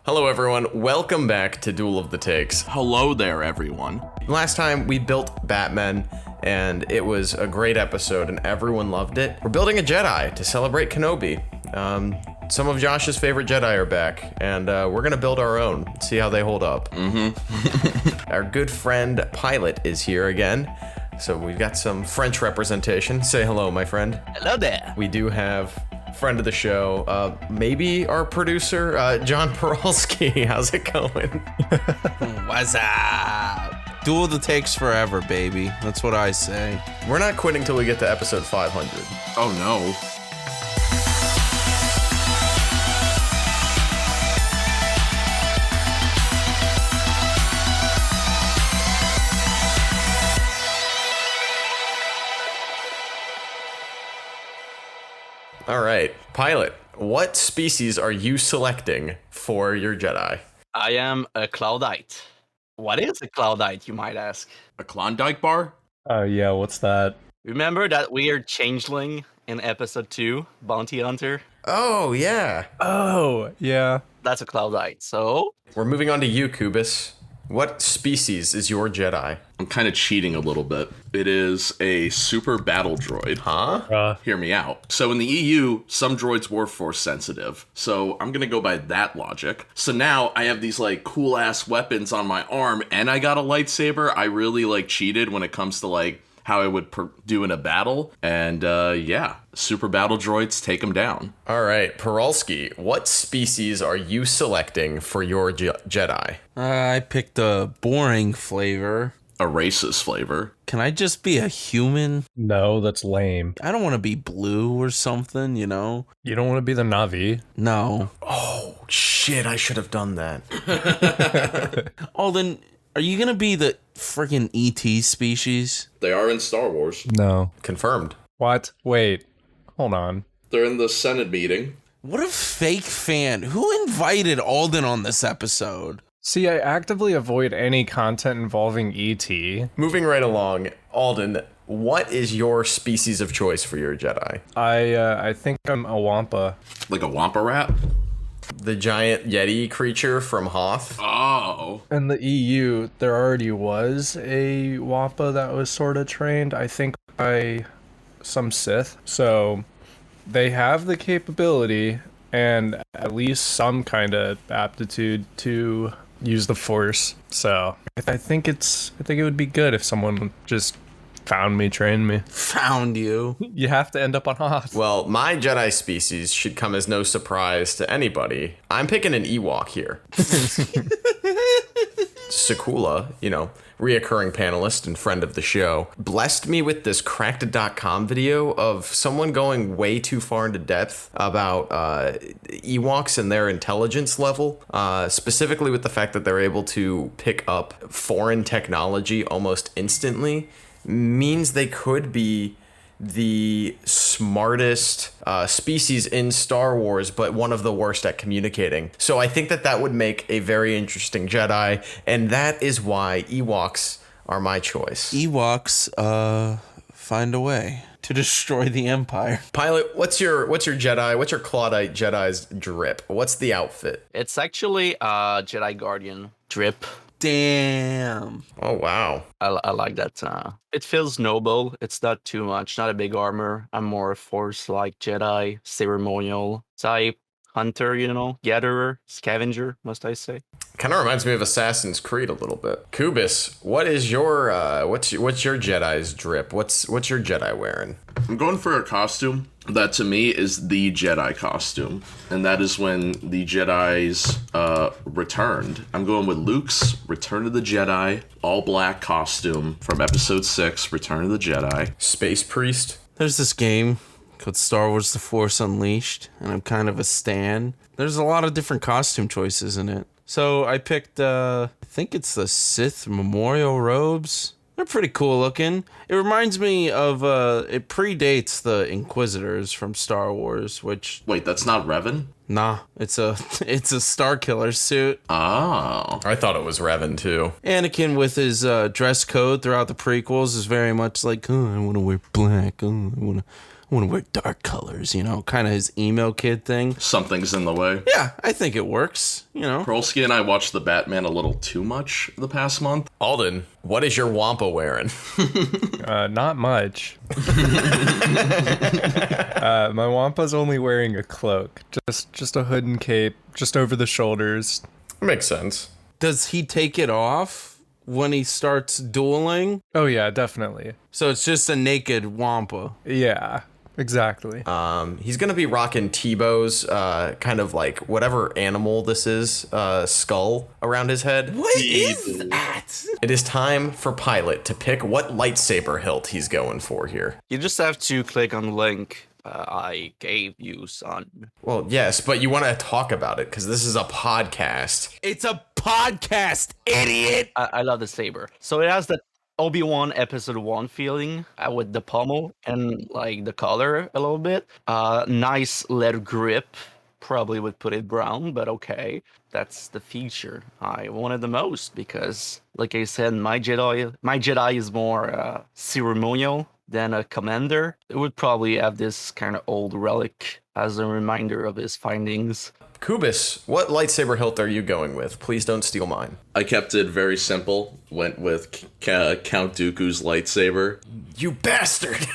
Hello everyone, welcome back to Duel of the Takes. Hello there, everyone. Last time we built Batman, and it was a great episode, and everyone loved it. We're building a Jedi to celebrate Kenobi. Some of Josh's favorite Jedi are back, and we're gonna build our own, see how they hold up. Our good friend Pilot is here again, so we've got some French representation. Say hello, my friend. Hello there. We do have friend of the show, maybe our producer, John Parolski. How's it going? What's up? Duel the takes forever, baby. That's what I say. We're not quitting till we get to episode 500. Oh, no. All right, Pilot, what species are you selecting for your Jedi? I am a Cloudite. What is a Cloudite, you might ask? A Klondike bar? Yeah, what's that? Remember that weird changeling in episode 2, Bounty Hunter? Oh, yeah. Oh, yeah. That's a Cloudite, so... We're moving on to you, Kubus. What species is your Jedi? I'm kind of cheating a little bit. It is a super battle droid. Huh? Hear me out. So in the EU, some droids were force sensitive. So I'm going to go by that logic. So now I have these like cool ass weapons on my arm and I got a lightsaber. I really like cheated when it comes to like how I would do in a battle. And yeah, super battle droids, take them down. All right, Parolski, what species are you selecting for your Jedi? I picked a boring flavor. A racist flavor. Can I just be a human? No, that's lame. I don't want to be blue or something, you know? You don't want to be the Navi. No. Oh, shit, I should have done that. Oh, then are you going to be the freaking ET species? They are in Star Wars. No. Confirmed. What? Wait. Hold on. They're in the Senate meeting. What a fake fan. Who invited Alden on this episode? See, I actively avoid any content involving E.T. Moving right along, Alden, what is your species of choice for your Jedi? I think I'm a Wampa. Like a Wampa rat? The giant Yeti creature from Hoth? Oh. In the EU, there already was a Wampa that was sort of trained, I think, by some Sith. So they have the capability and at least some kind of aptitude to use the Force. So I think it would be good if someone just found me, trained me. Found you. You have to end up on Hoth. Well, my Jedi species should come as no surprise to anybody. I'm picking an Ewok here. Sakula, reoccurring panelist and friend of the show, blessed me with this cracked.com video of someone going way too far into depth about Ewoks and their intelligence level, specifically with the fact that they're able to pick up foreign technology almost instantly, means they could be the smartest species in Star Wars, but one of the worst at communicating. So I think that would make a very interesting Jedi, and that is why Ewoks are my choice. Ewoks, find a way to destroy the Empire. Pilot, what's your Jedi? What's your Claudite Jedi's drip? What's the outfit? It's actually a Jedi Guardian drip. Damn. Oh, wow. I like that. It feels noble. It's not too much. Not a big armor. I'm more a Force-like Jedi, ceremonial type, hunter, gatherer, scavenger, must I say. Kind of reminds me of Assassin's Creed a little bit. Kubus, what is your what's your Jedi's drip? What's your Jedi wearing? I'm going for a costume that to me is the Jedi costume. And that is when the Jedi's returned. I'm going with Luke's Return of the Jedi, all black costume from episode 6, Return of the Jedi. Space Priest? There's this game called Star Wars The Force Unleashed, and I'm kind of a stan. There's a lot of different costume choices in it. So I picked, I think it's the Sith memorial robes. They're pretty cool looking. It reminds me of, it predates the Inquisitors from Star Wars, which... Wait, that's not Revan? Nah, it's a Starkiller suit. Oh. I thought it was Revan, too. Anakin with his dress code throughout the prequels is very much like, oh, I want to wear black. Oh, I want want to wear dark colors, kind of his emo kid thing. Something's in the way. Yeah, I think it works, Parolski and I watched The Batman a little too much the past month. Alden, what is your Wampa wearing? Not much. My Wampa's only wearing a cloak, just a hood and cape, just over the shoulders. Makes sense. Does he take it off when he starts dueling? Oh yeah, definitely. So it's just a naked Wampa. Yeah, exactly. He's gonna be rocking Tebow's kind of like whatever animal this is, skull around his head. What is that? It is time for Pilot to pick what lightsaber hilt he's going for here. You just have to click on the link I gave you, son. Well, yes, but you want to talk about it because this is a podcast. It's a podcast, idiot! I love the saber. So it has that Obi-Wan Episode 1 feeling with the pommel and like the color a little bit. Nice leather grip. Probably would put it brown, but okay. That's the feature I wanted the most because, like I said, my Jedi is more ceremonial than a commander. It would probably have this kind of old relic as a reminder of his findings. Kubis, what lightsaber hilt are you going with? Please don't steal mine. I kept it very simple. Went with Count Dooku's lightsaber. You bastard!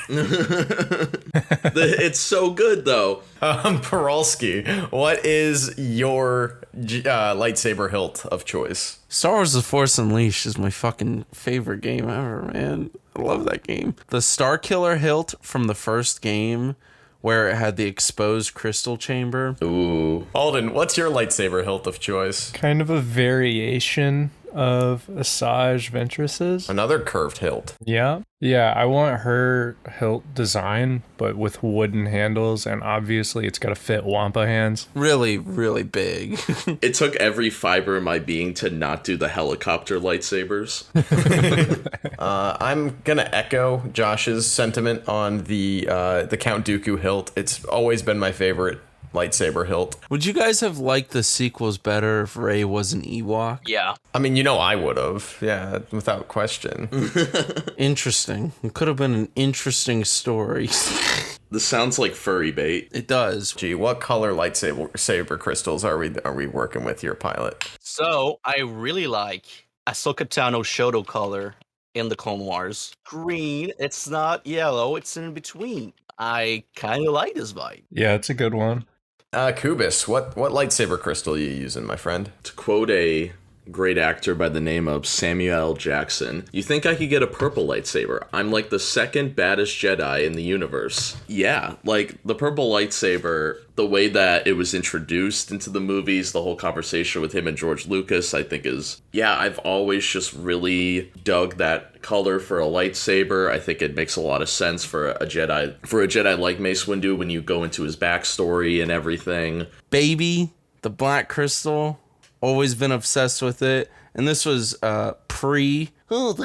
It's so good, though. Parolski, what is your lightsaber hilt of choice? Star Wars The Force Unleashed is my fucking favorite game ever, man. I love that game. The Starkiller hilt from the first game, where it had the exposed crystal chamber. Ooh. Alden, what's your lightsaber hilt of choice? Kind of a variation of Asajj Ventress's. Another curved hilt. Yeah. Yeah, I want her hilt design, but with wooden handles, and obviously it's got to fit Wampa hands. Really, really big. It took every fiber in my being to not do the helicopter lightsabers. I'm gonna echo Josh's sentiment on the Count Dooku hilt. It's always been my favorite lightsaber hilt. Would you guys have liked the sequels better if Rey was an Ewok? Yeah. I mean, I would have. Yeah, without question. Interesting. It could have been an interesting story. This sounds like furry bait. It does. Gee, what color saber crystals are we working with here, Pilot? So I really like Ahsoka Tano Shoto color in the Clone Wars. Green, it's not yellow, it's in between. I kind of like this vibe. Yeah, it's a good one. Kubis, what lightsaber crystal are you using, my friend? To quote a great actor by the name of Samuel L. Jackson, you think I could get a purple lightsaber? I'm like the second baddest Jedi in the universe. Yeah, like the purple lightsaber, the way that it was introduced into the movies, the whole conversation with him and George Lucas, I think I've always just really dug that color for a lightsaber. I think it makes a lot of sense for a Jedi like Mace Windu when you go into his backstory and everything. Baby, the black crystal. Always been obsessed with it. And this was the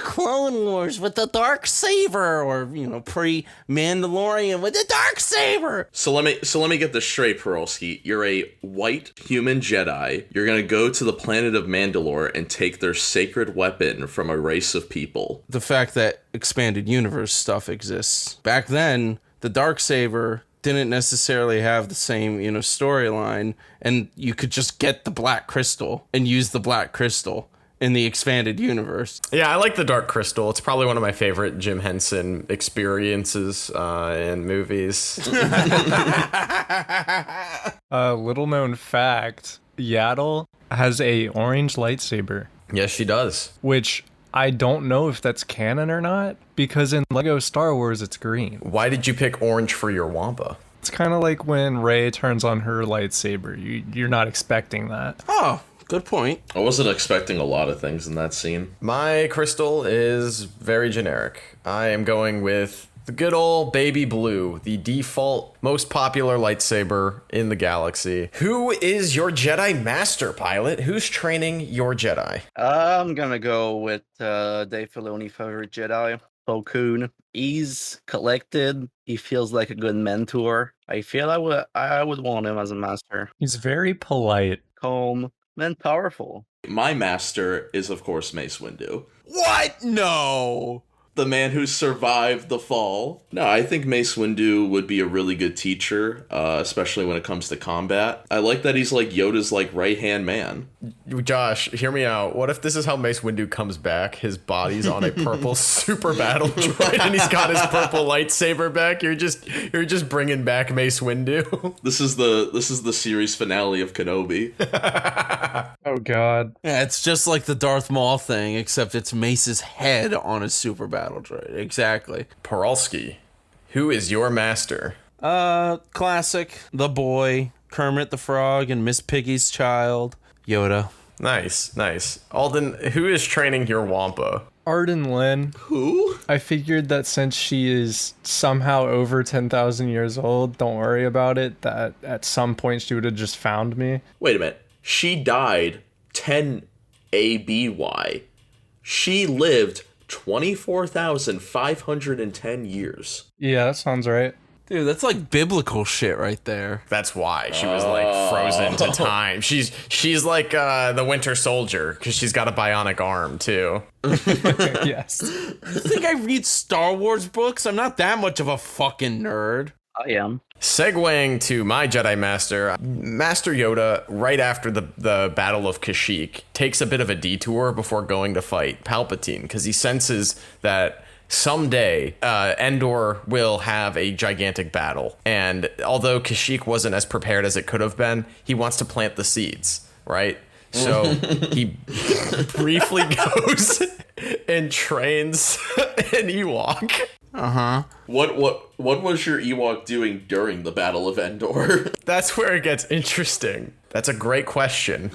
Clone Wars with the dark saber, or pre-Mandalorian with the dark saber. So let me get this straight, Parolski. You're a white human Jedi. You're gonna go to the planet of Mandalore and take their sacred weapon from a race of people. The fact that expanded universe stuff exists. Back then, the dark saber didn't necessarily have the same, storyline, and you could just get the black crystal and use the black crystal in the expanded universe. Yeah, I like the Dark Crystal. It's probably one of my favorite Jim Henson experiences in movies. Little known fact, Yaddle has a orange lightsaber, Yes, she does. which I don't know if that's canon or not, because in Lego Star Wars it's green. Why did you pick orange for your Wampa? It's kind of like when Rey turns on her lightsaber. You're not expecting that. Oh, good point. I wasn't expecting a lot of things in that scene. My crystal is very generic. I am going with the good old baby blue, the default most popular lightsaber in the galaxy. Who is your Jedi Master, Pilot? Who's training your Jedi? I'm gonna go with Dave Filoni favorite Jedi, Plo Koon. He's collected. He feels like a good mentor. I feel I would want him as a master. He's very polite. Calm and powerful. My master is, of course, Mace Windu. What? No. The man who survived the fall. No, I think Mace Windu would be a really good teacher, especially when it comes to combat. I like that he's like Yoda's like right-hand man. Josh, hear me out. What if this is how Mace Windu comes back? His body's on a purple super battle droid, and he's got his purple lightsaber back. You're just bringing back Mace Windu. This is the series finale of Kenobi. Oh God. Yeah, it's just like the Darth Maul thing, except it's Mace's head on a super battle droid. Exactly. Parolski, who is your master? Classic. The boy, Kermit the Frog, and Miss Piggy's child, Yoda. Nice. Alden, who is training your Wampa? Arden Lin. Who? I figured that since she is somehow over 10,000 years old, don't worry about it, that at some point she would have just found me. Wait a minute. She died 10 ABY. She lived 24,510 years. Yeah, that sounds right. Dude, that's like biblical shit right there. That's why she was like frozen to time. She's like the Winter Soldier because she's got a bionic arm too. Yes. You think I read Star Wars books? I'm not that much of a fucking nerd. I am. Segueing to my Jedi Master, Master Yoda, right after the Battle of Kashyyyk, takes a bit of a detour before going to fight Palpatine because he senses that someday Endor will have a gigantic battle. And although Kashyyyk wasn't as prepared as it could have been, he wants to plant the seeds, right? So he briefly goes and trains an Ewok. What was your Ewok doing during the Battle of Endor? That's where it gets interesting. That's a great question.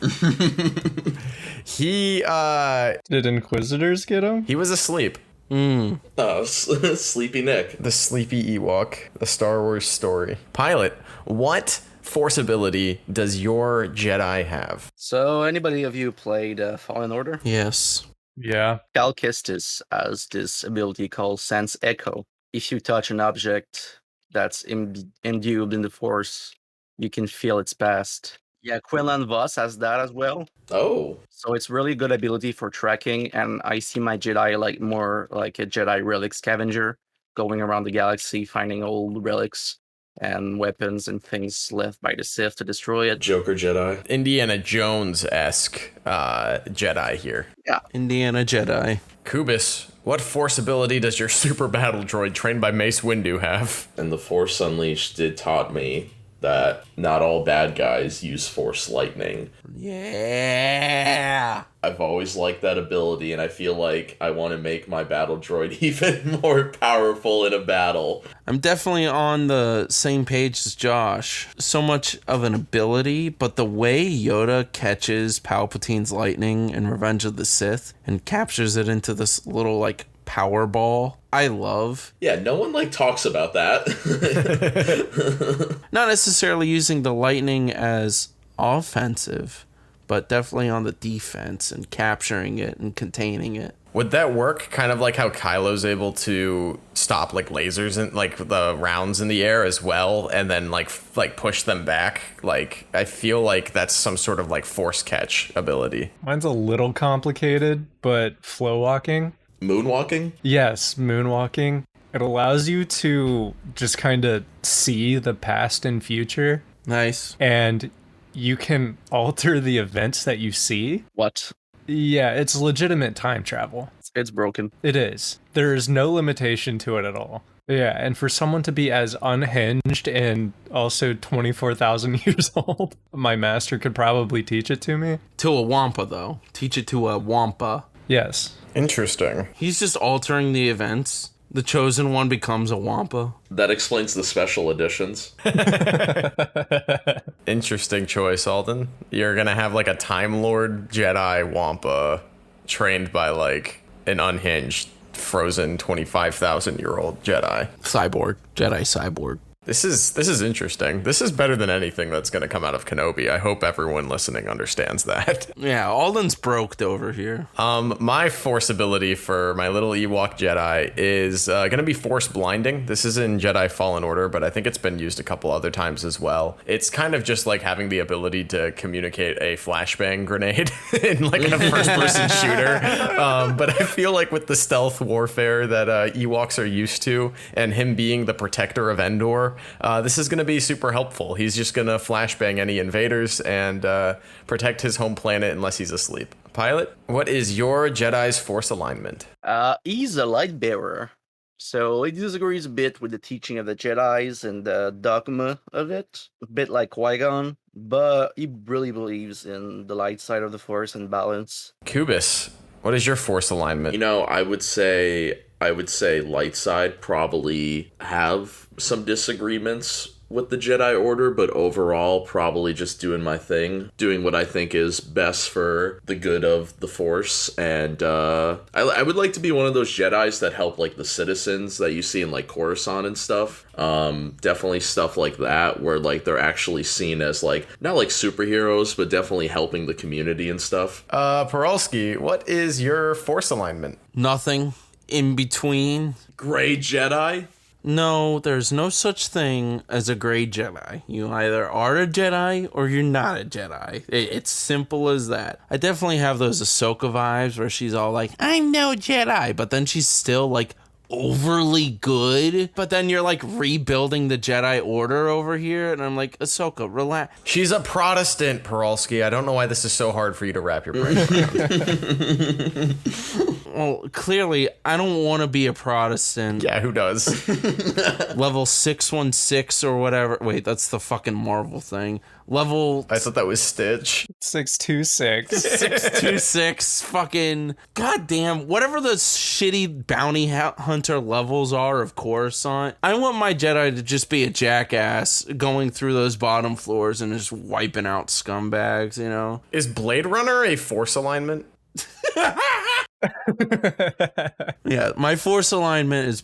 He Did Inquisitors get him? he was asleep. Oh, Sleepy Nick. The sleepy Ewok, the Star Wars story. Pilot, what force ability does your Jedi have? So, anybody of you played Fallen Order? Yes. Yeah. Cal Kestis has this ability called Sense Echo. If you touch an object that's imbued in the Force, you can feel its past. Yeah, Quinlan Voss has that as well. Oh. So it's really good ability for tracking, and I see my Jedi like more like a Jedi relic scavenger, going around the galaxy, finding old relics and weapons and things left by the Sith to destroy it. Joker Jedi. Indiana Jones-esque Jedi here. Indiana Jedi. Kubis, what force ability does your super battle droid trained by Mace Windu have? And the Force Unleashed did taught me that not all bad guys use Force Lightning. Yeah. I've always liked that ability, and I feel like I want to make my battle droid even more powerful in a battle. I'm definitely on the same page as Josh. So much of an ability, but the way Yoda catches Palpatine's lightning in Revenge of the Sith and captures it into this little, like, power ball, I love. Yeah, no one, like, talks about that. Not necessarily using the lightning as offensive, but definitely on the defense and capturing it and containing it. Would that work kind of like how Kylo's able to stop like lasers and like the rounds in the air as well and then like push them back? Like I feel like that's some sort of like force catch ability. Mine's a little complicated, but flow walking. Moonwalking? Yes, moonwalking. It allows you to just kind of see the past and future, Nice. and you can alter the events that you see. What? Yeah, it's legitimate time travel. It's broken. It is. There is no limitation to it at all. Yeah, and for someone to be as unhinged and also 24,000 years old, my master could probably teach it to me. To a Wampa, though. Teach it to a Wampa. Yes. Interesting. He's just altering the events. The chosen one becomes a Wampa. That explains the special editions. Interesting choice, Alden. You're gonna have like a Time Lord Jedi Wampa trained by like an unhinged, frozen 25,000-year-old Jedi. Cyborg. Jedi cyborg. This is interesting. This is better than anything that's going to come out of Kenobi. I hope everyone listening understands that. Yeah, Alden's broked over here. My Force ability for my little Ewok Jedi is going to be Force Blinding. This is in Jedi Fallen Order, but I think it's been used a couple other times as well. It's kind of just like having the ability to communicate a flashbang grenade in like a first-person shooter. But I feel like with the stealth warfare that Ewoks are used to, and him being the protector of Endor, this is going to be super helpful. He's just going to flashbang any invaders and protect his home planet unless he's asleep. Pilot, what is your Jedi's Force alignment? He's a light bearer, so he disagrees a bit with the teaching of the Jedi's and the dogma of it, a bit like Qui-Gon, but he really believes in the light side of the Force and balance. Kubis, what is your Force alignment? You know, I would say light side probably have some disagreements with the Jedi Order, but overall probably just doing my thing, doing what I think is best for the good of the Force. And I would like to be one of those Jedis that help like the citizens that you see in like Coruscant and stuff. Definitely stuff like that, where like they're actually seen as like not like superheroes, but definitely helping the community and stuff. Parolski, what is your Force alignment? Nothing in between. Gray Jedi? No, there's no such thing as a gray Jedi. You either are a Jedi or you're not a Jedi. It's simple as that. I definitely have those Ahsoka vibes where she's all like, I'm no Jedi, but then she's still like overly good. But then you're like rebuilding the Jedi Order over here, and I'm like, Ahsoka, relax. She's a Protestant, Parolski. I don't know why this is so hard for you to wrap your brain around. Well, clearly, I don't want to be a Protestant. Yeah, who does? Level 616 or whatever. Wait, that's the fucking Marvel thing. Level... I thought that was Stitch. 626. 626 fucking... Goddamn, whatever the shitty bounty hunter levels are of Coruscant, I want my Jedi to just be a jackass going through those bottom floors and just wiping out scumbags, you know? Is Blade Runner a Force alignment? Yeah, my Force alignment is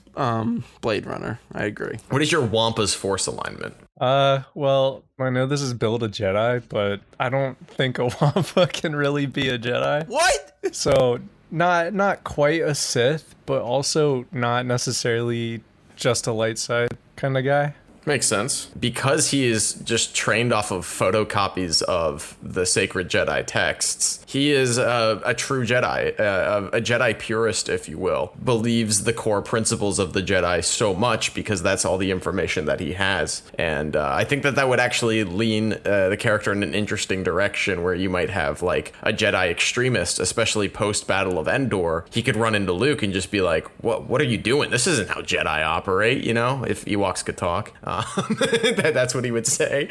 Blade Runner. I agree. What is your Wampa's Force alignment? Well, I know this is Build a Jedi, but I don't think a Wampa can really be a Jedi. What? So, not quite a Sith, but also not necessarily just a light side kind of guy. Makes sense. Because he is just trained off of photocopies of the sacred Jedi texts, he is a true Jedi, a Jedi purist, if you will. Believes the core principles of the Jedi so much because that's all the information that he has. And I think that would actually lean the character in an interesting direction where you might have like a Jedi extremist, especially post-Battle of Endor. He could run into Luke and just be like, what are you doing? This isn't how Jedi operate, you know, if Ewoks could talk. That's what he would say.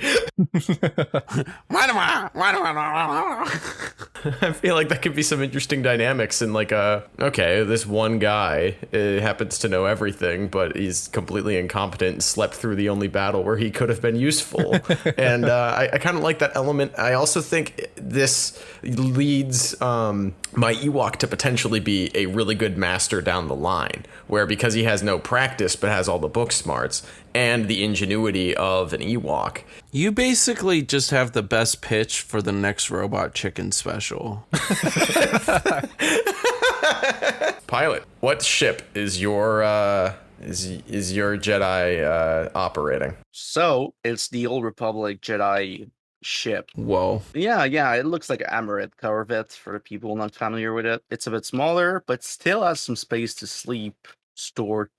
I feel like that could be some interesting dynamics in like okay, this one guy happens to know everything, but he's completely incompetent and slept through the only battle where he could have been useful. And I kind of like that element. I also think this leads my Ewok to potentially be a really good master down the line, where because he has no practice but has all the book smarts and the ingenuity of an Ewok. You basically just have the best pitch for the next Robot Chicken special. Pilot, what ship is your is your Jedi operating? So, it's the Old Republic Jedi ship. Whoa. Yeah, it looks like an Amaret Corvette for the people not familiar with it. It's a bit smaller, but still has some space to sleep, store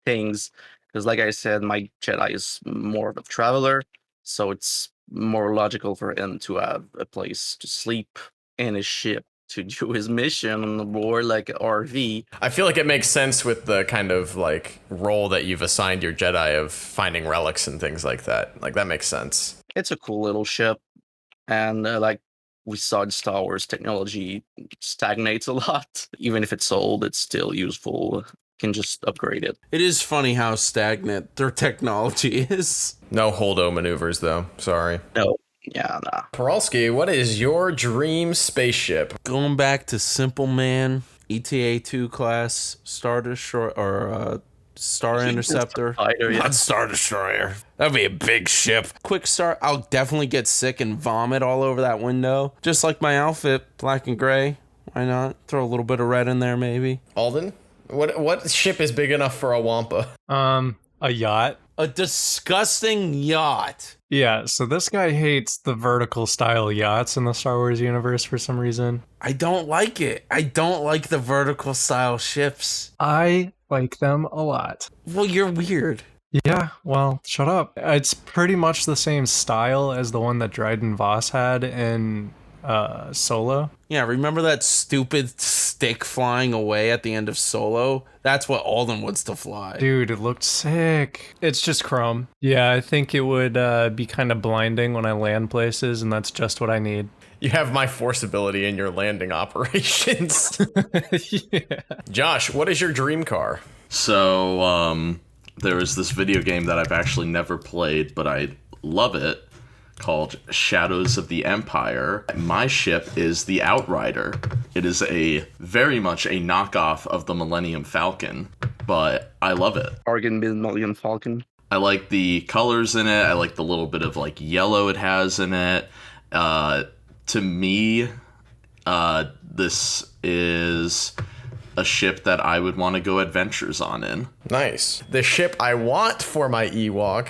things. Because like I said, my Jedi is more of a traveler, so it's more logical for him to have a place to sleep in his ship to do his mission on board like an RV. I feel like it makes sense with the kind of like role that you've assigned your Jedi of finding relics and things like that. Like that makes sense. It's a cool little ship, and like we saw in Star Wars, technology stagnates a lot. Even if it's old, it's still useful. Can just upgrade it. It is funny how stagnant their technology is. No Holdo maneuvers though. Sorry. No. Yeah, nah. Parolski, what is your dream spaceship? Going back to Simple Man, ETA 2 class Star Destroyer, or Star Interceptor. Fighter, yeah. Not Star Destroyer. That'd be a big ship. Quick Start, I'll definitely get sick and vomit all over that window. Just like my outfit, black and gray. Why not? Throw a little bit of red in there, maybe. Alden, what ship is big enough for a Wampa? A yacht. A disgusting yacht. Yeah, so this guy hates the vertical style yachts in the Star Wars universe for some reason. I don't like it. I don't like the vertical style ships. I like them a lot. Well, you're weird. Yeah, well, shut up. It's pretty much the same style as the one that Dryden Voss had in Solo. Yeah, remember that stupid stick flying away at the end of Solo? That's what Alden wants to fly. Dude, it looked sick. It's just chrome. Yeah, I think it would be kind of blinding when I land places, and that's just what I need. You have my force ability in your landing operations. Yeah. Josh, what is your dream car? So, there is this video game that I've actually never played, but I love it, called Shadows of the Empire. My ship is the Outrider. It is very much a knockoff of the Millennium Falcon, but I love it. Argon Million Falcon. I like the colors in it. I like the little bit of like yellow it has in it. To me, this is a ship that I would want to go adventures on in. Nice. The ship I want for my Ewok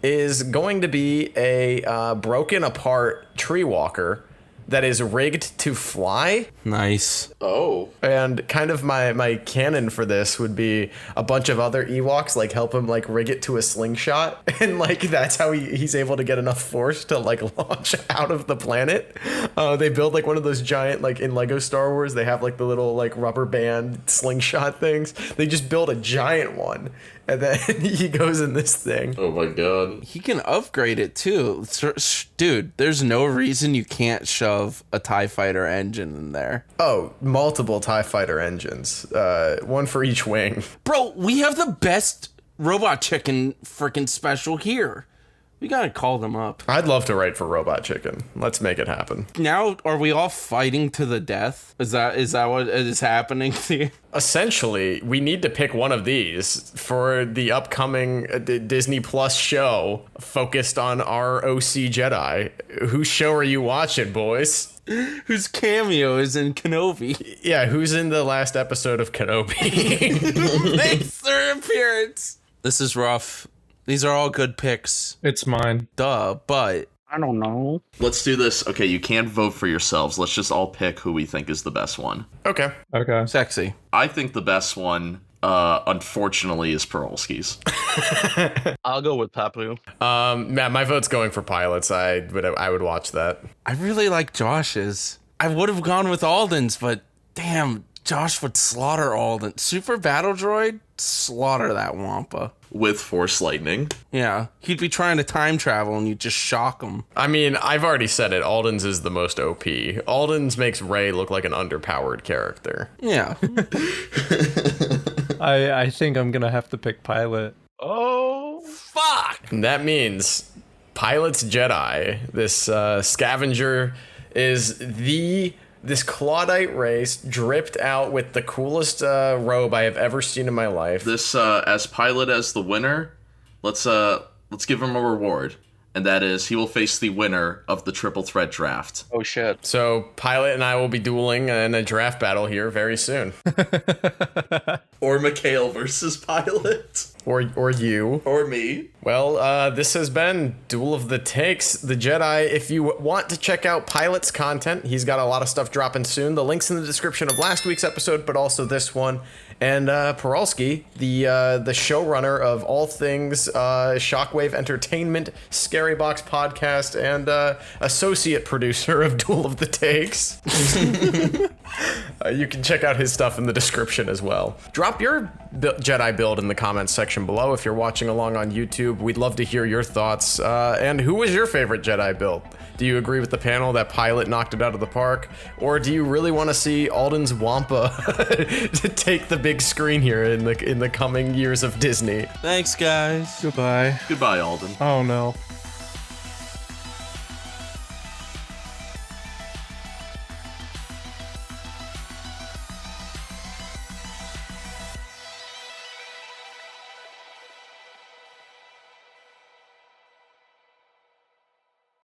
is going to be a broken apart tree walker that is rigged to fly. Nice. Oh. And kind of my canon for this would be a bunch of other Ewoks like help him like rig it to a slingshot, and like that's how he's able to get enough force to like launch out of the planet. They build like one of those giant, like in Lego Star Wars, they have like the little like rubber band slingshot things. They just build a giant one, and then he goes in this thing. Oh my god. He can upgrade it too. Dude, there's no reason you can't shove a TIE fighter engine in there. Oh, multiple TIE fighter engines. One for each wing. Bro, we have the best Robot Chicken freaking special here. We gotta call them up. I'd love to write for Robot Chicken. Let's make it happen. Now, are we all fighting to the death? Is that what is happening here? Essentially, we need to pick one of these for the upcoming Disney Plus show focused on our OC Jedi. Whose show are you watching, boys? Whose cameo is in Kenobi? Yeah, who's in the last episode of Kenobi? Makes their appearance. This is rough. These are all good picks. It's mine. Duh, but I don't know. Let's do this. Okay, you can't vote for yourselves. Let's just all pick who we think is the best one. Okay. Okay. sexy. I think the best one, unfortunately, is Parolski's. I'll go with Papu. Matt, my vote's going for pilots. I would watch that. I really like Josh's. I would have gone with Alden's, but damn, Josh would slaughter Alden. Super Battle Droid, slaughter that Wampa. With Force Lightning. Yeah, he'd be trying to time travel and you'd just shock him. I mean, I've already said it. Alden's is the most OP. Alden's makes Rey look like an underpowered character. Yeah. I think I'm gonna have to pick pilot. Oh, fuck. And that means Pilot's Jedi, this scavenger, is this Claudite race dripped out with the coolest robe I have ever seen in my life. This as Pilot as the winner, let's give him a reward, and that is he will face the winner of the Triple Threat draft. Oh shit. So Pilot and I will be dueling in a draft battle here very soon. Or Mikhail versus Pilot. Or you. Or me. Well, this has been Duel of the Takes, the Jedi. If you want to check out Pilot's content, he's got a lot of stuff dropping soon. The link's in the description of last week's episode, but also this one. And Parolski, the showrunner of all things Shockwave Entertainment, Scary Box Podcast, and associate producer of Duel of the Takes. You can check out his stuff in the description as well. Drop your Jedi build in the comments section below if you're watching along on YouTube. We'd love to hear your thoughts. And who was your favorite Jedi build? Do you agree with the panel that Pilot knocked it out of the park? Or do you really want to see Alden's Wampa to take the big screen here in the coming years of Disney? Thanks, guys. Goodbye. Goodbye, Alden. Oh no.